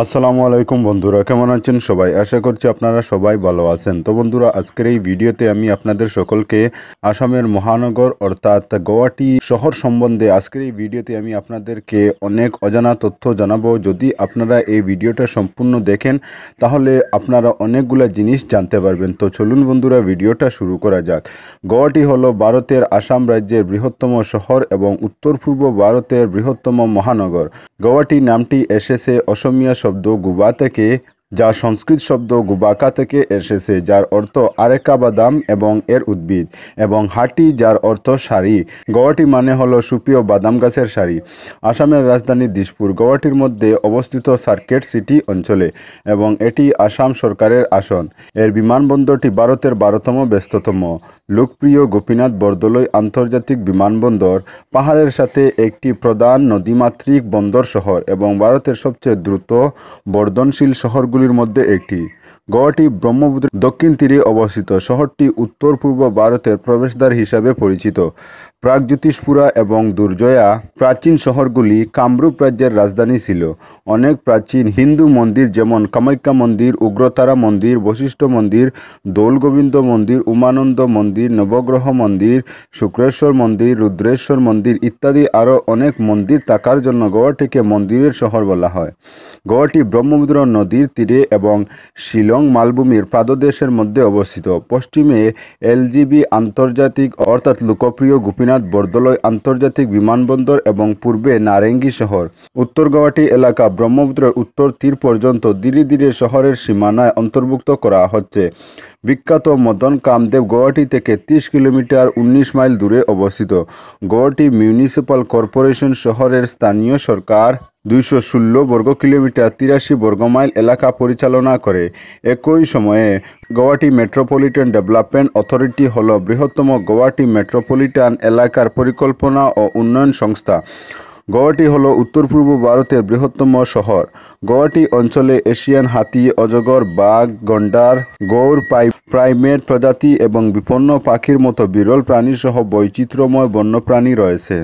আসসালামু আলাইকুম বন্ধুরা, কেমন আছেন সবাই? আশা করছি আপনারা সবাই ভালো আছেন। তো বন্ধুরা, আজকের এই ভিডিওতে আমি আপনাদের সকলকে আসামের মহানগর অর্থাৎ গুয়াহাটি শহর সম্বন্ধে আজকের এই ভিডিওতে আমি আপনাদেরকে অনেক অজানা তথ্য জানাবো। যদি আপনারা এই ভিডিওটা সম্পূর্ণ দেখেন তাহলে আপনারা অনেকগুলো জিনিস জানতে পারবেন। তো চলুন বন্ধুরা, ভিডিওটা শুরু করা যাক। গুয়াহাটি হলো ভারতের আসাম রাজ্যের বৃহত্তম শহর এবং উত্তর পূর্ব ভারতের বৃহত্তম মহানগর। গুয়াহাটি নামটি এসেছে অসমীয়া শব্দ গুবা থেকে, যা সংস্কৃত শব্দ গুবাকা থেকে এসেছে, যার অর্থ আরেকা বাদাম এবং এর উদ্ভিদ, এবং হাটি যার অর্থ সারি। গুয়াহাটি মানে হলো সুপ্রিয় বাদাম গাছের সারি। আসামের রাজধানী দিসপুর গুয়াহাটির মধ্যে অবস্থিত সার্কিট সিটি অঞ্চলে, এবং এটি আসাম সরকারের আসন। এর বিমানবন্দরটি ভারতের 12তম ব্যস্ততম। লোকপ্রিয় গোপীনাথ বরদলৈ আন্তর্জাতিক বিমানবন্দর পাহাড়ের সাথে একটি প্রধান নদীমাতৃক বন্দর শহর এবং ভারতের সবচেয়ে দ্রুত বর্ধনশীল শহরগুলির মধ্যে একটি। গুয়াহাটি ব্রহ্মপুত্রের দক্ষিণ তীরে অবস্থিত। শহরটি উত্তর পূর্ব ভারতের প্রবেশদ্বার হিসাবে পরিচিত। প্রাগজ্যোতিষপুরা এবং দুর্জয়া প্রাচীন শহরগুলি কামরূপ রাজ্যের রাজধানী ছিল। অনেক প্রাচীন হিন্দু মন্দির যেমন কামাখ্যা মন্দির, উগ্রতারা মন্দির, বশিষ্ঠ মন্দির, দৌলগোবিন্দ মন্দির, উমানন্দ মন্দির, নবগ্রহ মন্দির, শুক্রেশ্বর মন্দির, রুদ্রেশ্বর মন্দির ইত্যাদি আরও অনেক মন্দির থাকার জন্য গুয়াহাটিকে মন্দিরের শহর বলা হয়। গুয়াহাটি ব্রহ্মপুত্র নদীর তীরে এবং শিলং মালভূমির পাদদেশের মধ্যে অবস্থিত। পশ্চিমে এলজিবি আন্তর্জাতিক অর্থাৎ লোকপ্রিয় গোপীনাথ বরদলৈ আন্তর্জাতিক বিমানবন্দর এবং পূর্বে নারেঙ্গী শহর। উত্তর গুয়াহাটি এলাকা ব্রহ্মপুত্রের উত্তর তীর পর্যন্ত ধীরে ধীরে শহরের সীমানায় অন্তর্ভুক্ত করা হচ্ছে। বিখ্যাত মদন কামদেব গুয়াহাটি থেকে 30 কিলোমিটার 19 মাইল দূরে অবস্থিত। গুয়াহাটি মিউনিসিপাল কর্পোরেশন শহরের স্থানীয় সরকার 216 বর্গ কিলোমিটার 83 বর্গমাইল এলাকা পরিচালনা করে। একই সময়ে গুয়াহাটি মেট্রোপলিটন ডেভেলপমেন্ট অথরিটি হল বৃহত্তম গুয়াহাটি মেট্রোপলিটন এলাকার পরিকল্পনা ও উন্নয়ন সংস্থা। গুয়াহাটি হল উত্তর পূর্ব ভারতের বৃহত্তম শহর। গুয়াহাটি অঞ্চলে এশিয়ান হাতি, অজগর, বাঘ, গন্ডার, গৌর প্রাইমেট প্রজাতি এবং বিপন্ন পাখির মতো বিরল প্রাণী সহ বৈচিত্র্যময় বন্যপ্রাণী রয়েছে।